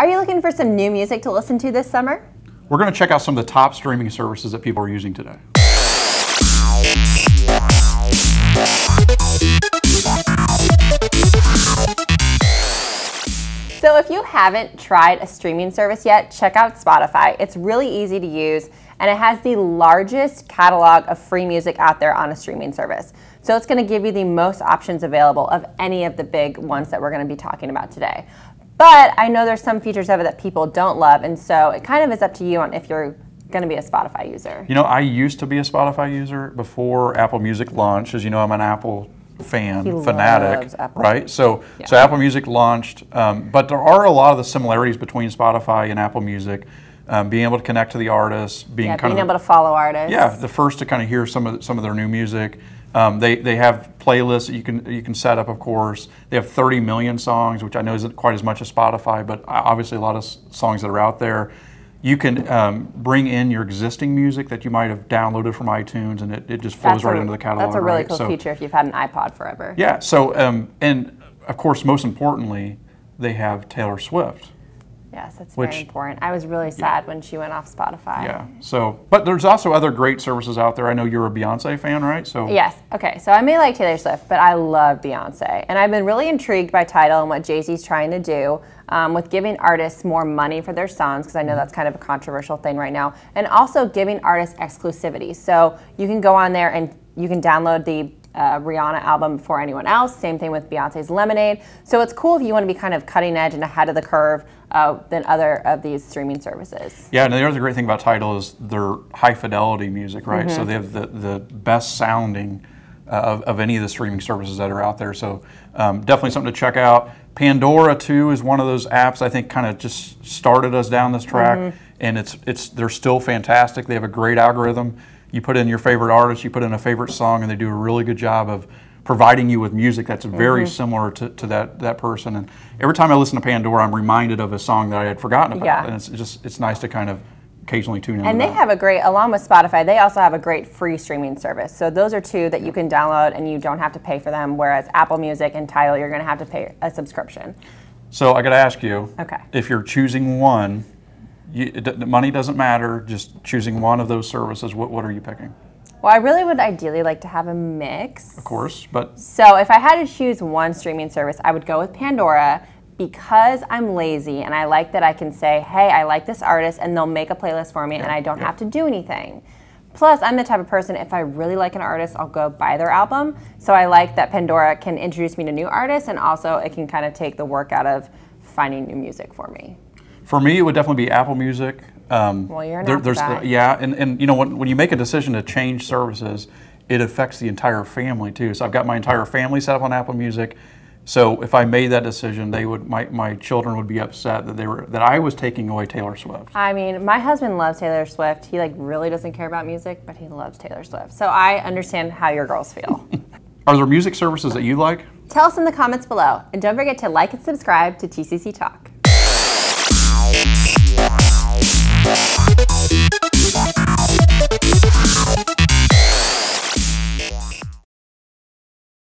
Are you looking for some new music to listen to this summer? We're going to check out some of the top streaming services that people are using today. So if you haven't tried a streaming service yet, check out Spotify. It's really easy to use, and it has the largest catalog of free music out there on a streaming service. So it's going to give you the most options available of any of the big ones that we're going to be talking about today. But I know there's some features of it that people don't love, and so it kind of is up to you on if you're going to be a Spotify user. You know, I used to be a Spotify user before Apple Music launched. As you know, I'm an Apple fanatic, right? So Apple Music launched, but there are a lot of the similarities between Spotify and Apple Music. Being able to connect to the artists, being able to follow artists. Yeah, the first to kind of hear some of their new music. They have playlists that you can set up, of course. They have 30 million songs, which I know isn't quite as much as Spotify, but obviously a lot of songs that are out there. You can bring in your existing music that you might have downloaded from iTunes, and it just flows right into the catalog. That's a really cool feature if you've had an iPod forever. Yeah, so, and of course, most importantly, they have Taylor Swift. Yes, that's very important. I was really sad when she went off Spotify. Yeah, so, but there's also other great services out there. I know you're a Beyonce fan, right? So yes, okay, so I may like Taylor Swift, but I love Beyonce. And I've been really intrigued by Tidal and what Jay-Z's trying to do with giving artists more money for their songs, because I know that's kind of a controversial thing right now, and also giving artists exclusivity. So you can go on there and you can download the Rihanna album before anyone else. Same thing with Beyonce's Lemonade. So it's cool if you want to be kind of cutting edge and ahead of the curve than other of these streaming services. Yeah, and the other great thing about Tidal is their high fidelity music, right? Mm-hmm. So they have the best sounding of any of the streaming services that are out there. So definitely something to check out. Pandora too is one of those apps I think kind of just started us down this track, and they're still fantastic. They have a great algorithm. You put in your favorite artist, you put in a favorite song, and they do a really good job of providing you with music that's very similar to that person. And every time I listen to Pandora, I'm reminded of a song that I had forgotten about. Yeah. And it's nice to kind of occasionally tune in. And they have a great, along with Spotify, they also have a great free streaming service. So those are two that you can download and you don't have to pay for them, whereas Apple Music and Tidal, you're going to have to pay a subscription. So I got to ask you, if you're choosing one, the money doesn't matter, just choosing one of those services, what are you picking? Well, I really would ideally like to have a mix. Of course, but... So if I had to choose one streaming service, I would go with Pandora, because I'm lazy and I like that I can say, hey, I like this artist, and they'll make a playlist for me and I don't have to do anything. Plus, I'm the type of person, if I really like an artist, I'll go buy their album. So I like that Pandora can introduce me to new artists, and also it can kind of take the work out of finding new music for me. For me, it would definitely be Apple Music. Well, you're an Apple guy. Yeah, and you know, when you make a decision to change services, it affects the entire family too. So I've got my entire family set up on Apple Music. So if I made that decision, my children would be upset that I was taking away Taylor Swift. I mean, my husband loves Taylor Swift. He really doesn't care about music, but he loves Taylor Swift. So I understand how your girls feel. Are there music services that you like? Tell us in the comments below, and don't forget to like and subscribe to TCC Talk.